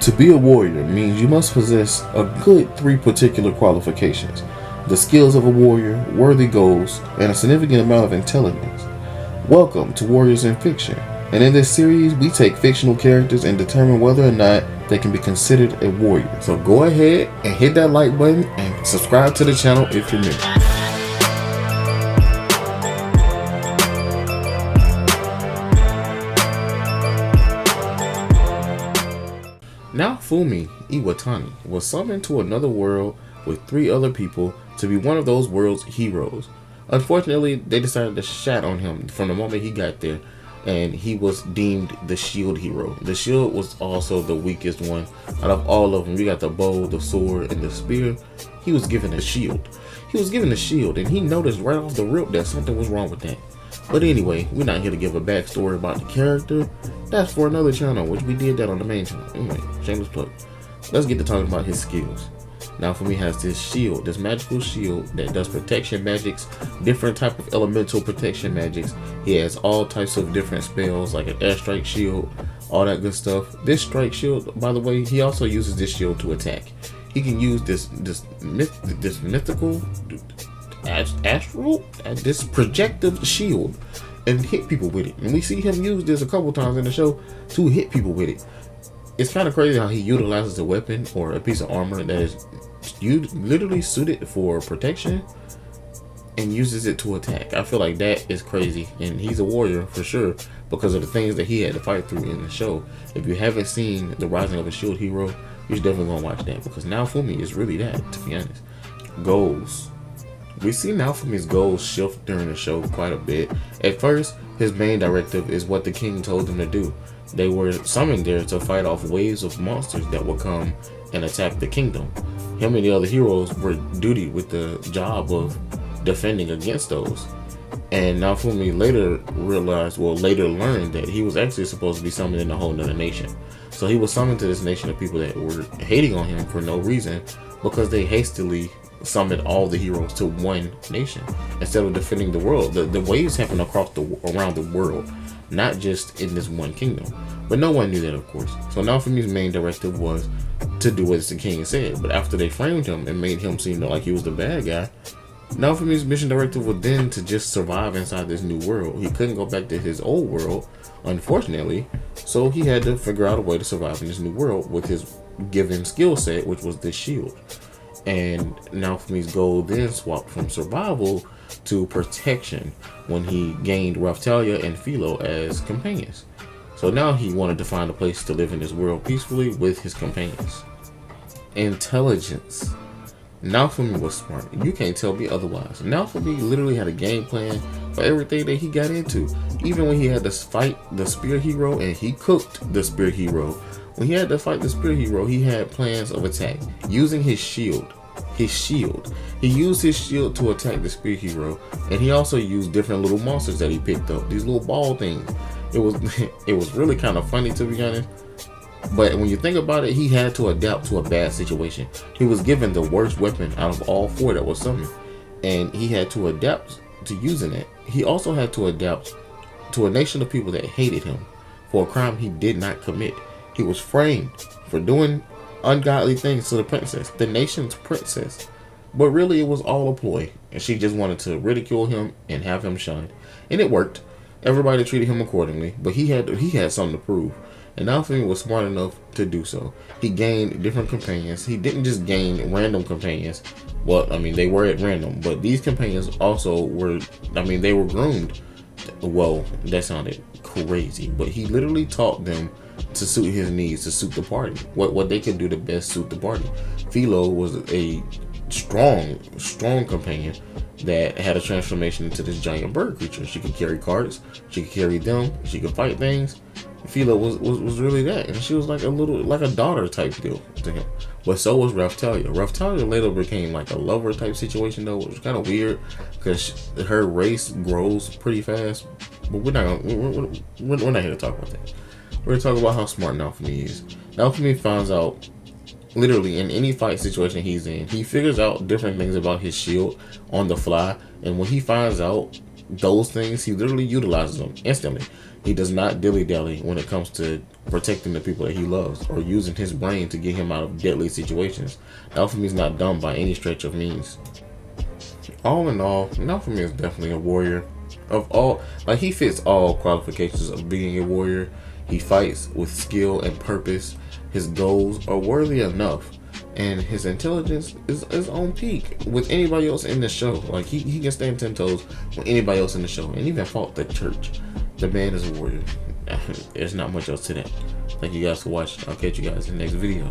To be a warrior means you must possess a good 3 particular qualifications: the skills of a warrior, worthy goals, and a significant amount of intelligence. Welcome to Warriors in Fiction, and in this series we take fictional characters and determine whether or not they can be considered a warrior. So go ahead and hit that like button and subscribe to the channel if you're new. Naofumi, Iwatani, was summoned to another world with 3 other people to be one of those world's heroes. Unfortunately, they decided to shat on him from the moment he got there, and he was deemed the shield hero. The shield was also the weakest one out of all of them. You got the bow, the sword, and the spear. He was given a shield. And he noticed right off the rip that something was wrong with that. But anyway, we're not here to give a backstory about the character. That's for another channel, which we did that on the main channel. Anyway, shameless plug. Let's get to talking about his skills. Naofumi has this shield, this magical shield that does protection magics, different type of elemental protection magics. He has all types of different spells, like an airstrike shield, all that good stuff. This strike shield, by the way, he also uses this shield to attack. He can use this mythical astral, this projective shield, and hit people with it. And we see him use this a couple times in the show to hit people with it. It's kind of crazy how he utilizes a weapon or a piece of armor that is literally suited for protection and uses it to attack. I feel like that is crazy, and he's a warrior for sure because of the things that he had to fight through in the show. If you haven't seen The Rising of a Shield Hero, you should definitely go and watch that, because Naofumi is really that, to be honest. Goals. We see Naofumi's goals shift during the show quite a bit. At first, his main directive is what the king told them to do. They were summoned there to fight off waves of monsters that would come and attack the kingdom. Him and the other heroes were duty with the job of defending against those. And Naofumi later learned that he was actually supposed to be summoned in a whole nother nation. So he was summoned to this nation of people that were hating on him for no reason, because they hastily summoned all the heroes to one nation instead of defending the world. The waves happen around the world, not just in this one kingdom. But no one knew that, of course. So Naofumi's main directive was to do as the king said. But after they framed him and made him seem like he was the bad guy, Naofumi's mission directive was then to just survive inside this new world. He couldn't go back to his old world, unfortunately, so he had to figure out a way to survive in this new world with his given skill set, which was this shield. And Naofumi's goal then swapped from survival to protection when he gained Raphtalia and Philo as companions. So now he wanted to find a place to live in this world peacefully with his companions. Intelligence. Naofumi was smart. You can't tell me otherwise. Naofumi literally had a game plan for everything that he got into. Even when he had to fight the spear hero and he cooked the spear hero. When he had to fight the spear hero, he had plans of attack using his shield. He used his shield to attack the spear hero, and he also used different little monsters that he picked up. These little ball things. It was really kind of funny, to be honest. But when you think about it, he had to adapt to a bad situation. He was given the worst weapon out of all 4 that was summoned, and he had to adapt to using it. He also had to adapt to a nation of people that hated him for a crime he did not commit. He was framed for doing ungodly things to the princess, the nation's princess. But really, it was all a ploy, and she just wanted to ridicule him and have him shunned. And it worked. Everybody treated him accordingly, but he had something to prove. And Naofumi was smart enough to do so. He gained different companions. He didn't just gain random companions. Well, I mean, they were at random, but these companions also were, they were groomed. Well, that sounded crazy, but he literally taught them to suit his needs, to suit the party. What they could do to best suit the party. Philo was a strong companion that had a transformation into this giant bird creature. She could carry carts, she could carry them, she could fight things. Philo was really that, and she was like a daughter type deal to him. But so was Raphtalia. Raphtalia later became like a lover type situation though, which was kind of weird because her race grows pretty fast. But we're not here to talk about that. We're going to talk about how smart Naofumi is. Naofumi finds out, literally in any fight situation he's in, he figures out different things about his shield on the fly. And when he finds out those things, he literally utilizes them instantly. He does not dilly-dally when it comes to protecting the people that he loves or using his brain to get him out of deadly situations. Naofumi is not dumb by any stretch of means. All in all, Naofumi is definitely a warrior. Of all, like, he fits all qualifications of being a warrior. He fights with skill and purpose. His goals are worthy enough, and his intelligence is on peak with anybody else in the show. Like, he can stand 10 toes with anybody else in the show, and even fought the church. The man is a warrior. There's not much else to that. Thank you guys for watching. I'll catch you guys in the next video.